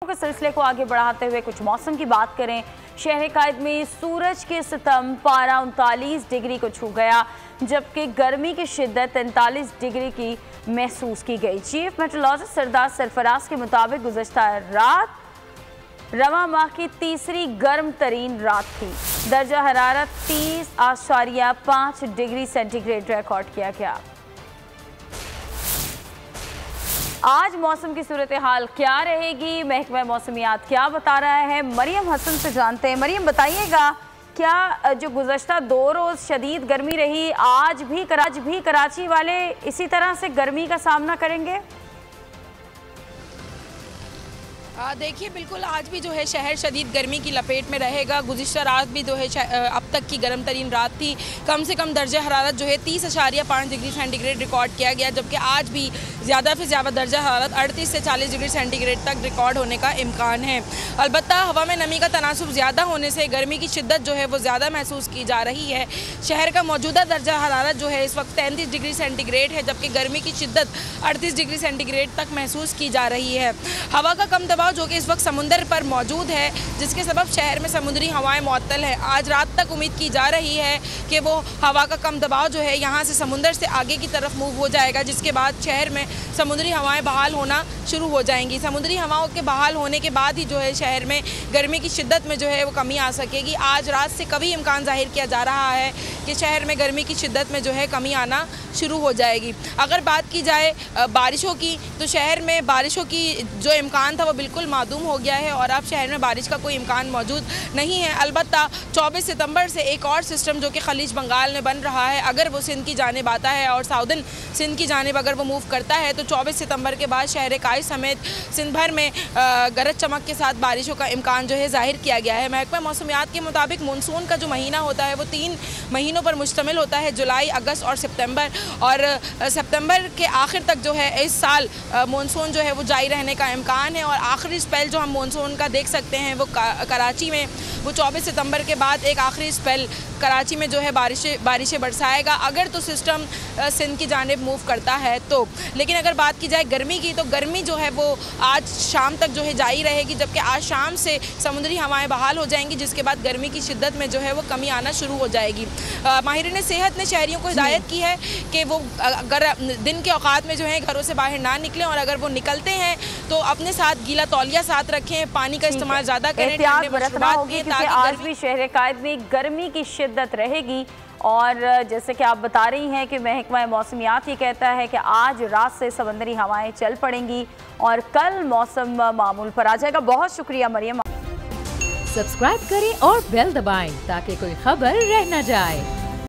के सिलसिले को आगे बढ़ाते हुए कुछ मौसम की बात करें। शहर कायद में सूरज के सितम पारा 39 डिग्री को छू गया, जबकि गर्मी की शिद्दत 43 डिग्री की महसूस की गई। चीफ मेट्रोलॉजिस्ट सरदार सरफराज के मुताबिक गुज़श्ता रात रवा माह की तीसरी गर्म तरीन रात थी। दर्जा हरारत 30.5 डिग्री सेंटीग्रेड रिकॉर्ड किया गया। आज मौसम की सूरत हाल क्या रहेगी, महकमा मौसमियात क्या बता रहा है, मरियम हसन से जानते हैं। मरियम, बताइएगा, क्या जो गुज़श्ता 2 रोज़ शदीद गर्मी रही, आज भी कराची वाले इसी तरह से गर्मी का सामना करेंगे? देखिए, बिल्कुल आज भी जो है शहर शदीद गर्मी की लपेट में रहेगा। गुज़िश्ता रात भी जो है अब तक की गर्म तरीन रात थी। कम से कम दर्जा हरारत जो है 30.5 डिग्री सेंटीग्रेड रिकॉर्ड किया गया, जबकि आज भी ज़्यादा से ज़्यादा दर्जा हरारत 38 से 40 डिग्री सेंटीग्रेड तक रिकॉर्ड होने का इम्कान है। अलबत्ता हवा में नमी का तनासुब ज़्यादा होने से गर्मी की शिद्दत जो है वो ज़्यादा महसूस की जा रही है। शहर का मौजूदा दर्जा हरारत जो है इस वक्त 33 डिग्री सेंटीग्रेड है, जबकि गर्मी की शिद्दत 38 डिग्री सेंटीग्रेड तक महसूस की जा रही है। हवा का कम दबाव जो कि इस वक्त समुंदर पर मौजूद है, जिसके सबब शहर में समुद्री हवाएं मुअत्तल है। आज रात तक उम्मीद की जा रही है कि वो हवा का कम दबाव जो है यहाँ से समुंदर से आगे की तरफ मूव हो जाएगा, जिसके बाद शहर में समुद्री हवाएं बहाल होना शुरू हो जाएंगी। समुद्री हवाओं के बहाल होने के बाद ही जो है शहर में गर्मी की शिद्दत में जो है वो कमी आ सकेगी। आज रात से कभी इम्कान जाहिर किया जा रहा है कि शहर में गर्मी की शिद्दत में जो है कमी आना शुरू हो जाएगी। अगर बात की जाए बारिशों की, तो शहर में बारिशों की जो इम्कान था वो बिल्कुल मादूम हो गया है और अब शहर में बारिश का कोई इम्कान मौजूद नहीं है। अलबत्ता 24 सितंबर से एक और सिस्टम जो कि खलीज बंगाल में बन रहा है, अगर वो सिंध की जानिब आता है और साउदर्न सिंध की जानिब अगर वो मूव करता है, तो 24 सितंबर के बाद शहर कायद समेत सिंध भर में गरज चमक के साथ बारिशों का इम्कान जो है जाहिर किया गया है। महकमा मौसमियात के मुताबिक मानसून का जो महीना होता है वो 3 महीनों पर मुश्तमिल होता है, जुलाई, अगस्त और सितंबर। और सितंबर के आखिर तक जो है इस साल मानसून जो है वो जारी रहने का इम्कान है। और आखिरी स्पेल जो हम मानसून का देख सकते हैं वो कराची में, वो 24 सितंबर के बाद एक आखिरी स्पेल कराची में जो है बारिशें बरसाएगा, अगर तो सिस्टम सिंध की जानिब मूव करता है तो। लेकिन अगर बात की जाए गर्मी की, तो गर्मी जो है वो आज शाम तक जो है जारी रहेगी, जबकि आज शाम से समुद्री हवाएं बहाल हो जाएंगी, जिसके बाद गर्मी की शिद्दत में जो है वो कमी आना शुरू हो जाएगी। माहिरीन सेहत ने शहरियों को हिदायत की है कि वो अगर दिन के औकात में जो है घरों से बाहर ना निकलें, और अगर वो निकलते हैं तो अपने साथ गीला तौलिया साथ रखें, पानी का इस्तेमाल ज़्यादा करें, आज भी शहर कायद में गर्मी की शिद्दत रहेगी। और जैसे कि आप बता रही हैं कि महकमा मौसमियात ये कहता है कि आज रात से समंदरी हवाएं चल पड़ेंगी और कल मौसम मामूल पर आ जाएगा। बहुत शुक्रिया मरियम। सब्सक्राइब करें और बेल दबाएं ताकि कोई खबर रह न जाए।